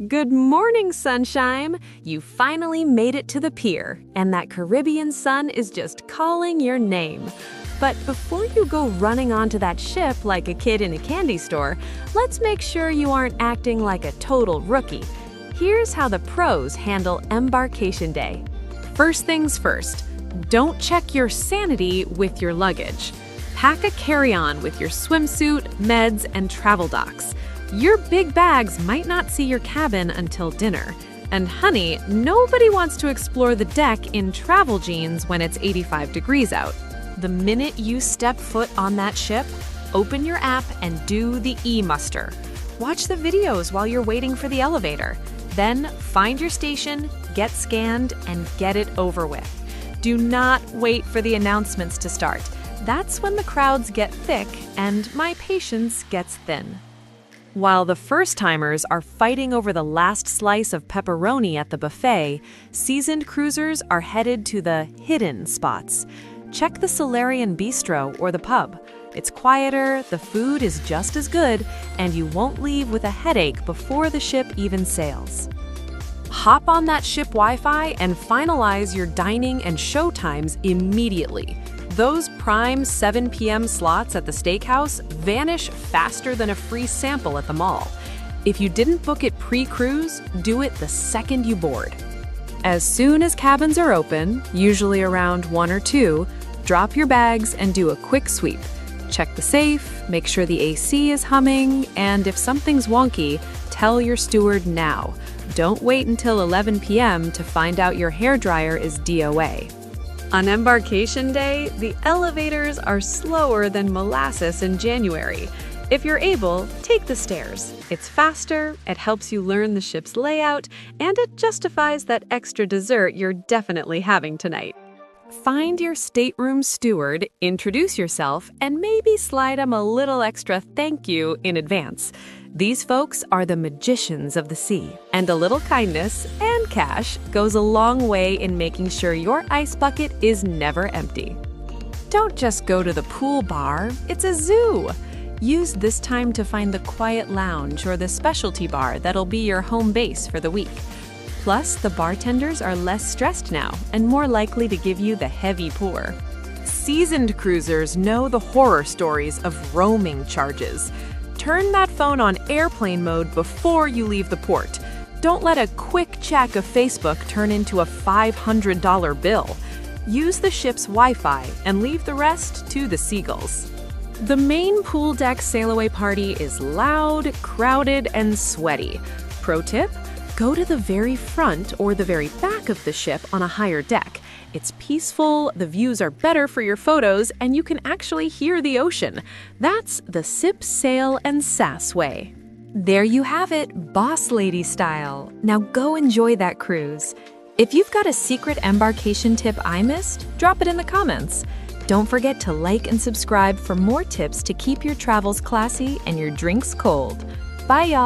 Good morning, sunshine! You finally made it to the pier, and that Caribbean sun is just calling your name. But before you go running onto that ship like a kid in a candy store, let's make sure you aren't acting like a total rookie. Here's how the pros handle Embarkation Day. First things first, don't check your sanity with your luggage. Pack a carry-on with your swimsuit, meds, and travel docs. Your big bags might not see your cabin until dinner. And honey, nobody wants to explore the deck in travel jeans when it's 85 degrees out. The minute you step foot on that ship, open your app and do the e-muster. Watch the videos while you're waiting for the elevator. Then find your station, get scanned, and get it over with. Do not wait for the announcements to start. That's when the crowds get thick and my patience gets thin. While the first-timers are fighting over the last slice of pepperoni at the buffet, seasoned cruisers are headed to the hidden spots. Check the Solarian Bistro or the pub. It's quieter, the food is just as good, and you won't leave with a headache before the ship even sails. Hop on that ship Wi-Fi and finalize your dining and show times immediately. Those prime 7 p.m. slots at the steakhouse vanish faster than a free sample at the mall. If you didn't book it pre-cruise, do it the second you board. As soon as cabins are open, usually around 1 or 2, drop your bags and do a quick sweep. Check the safe, make sure the AC is humming, and if something's wonky, tell your steward now. Don't wait until 11 p.m. to find out your hairdryer is DOA. On Embarkation Day, the elevators are slower than molasses in January. If you're able, take the stairs. It's faster, it helps you learn the ship's layout, and it justifies that extra dessert you're definitely having tonight. Find your stateroom steward, introduce yourself, and maybe slide them a little extra thank you in advance. These folks are the magicians of the sea, and a little kindness and cash goes a long way in making sure your ice bucket is never empty. Don't just go to the pool bar, it's a zoo. Use this time to find the quiet lounge or the specialty bar that'll be your home base for the week. Plus, the bartenders are less stressed now and more likely to give you the heavy pour. Seasoned cruisers know the horror stories of roaming charges. Turn that phone on airplane mode before you leave the port. Don't let a quick check of Facebook turn into a $500 bill. Use the ship's Wi-Fi and leave the rest to the seagulls. The main pool deck sail-away party is loud, crowded, and sweaty. Pro tip? Go to the very front or the very back of the ship on a higher deck. It's peaceful, the views are better for your photos, and you can actually hear the ocean. That's the sip, sail, and Sass way. There you have it, boss lady style. Now go enjoy that cruise. If you've got a secret embarkation tip I missed, drop it in the comments. Don't forget to like and subscribe for more tips to keep your travels classy and your drinks cold. Bye, y'all.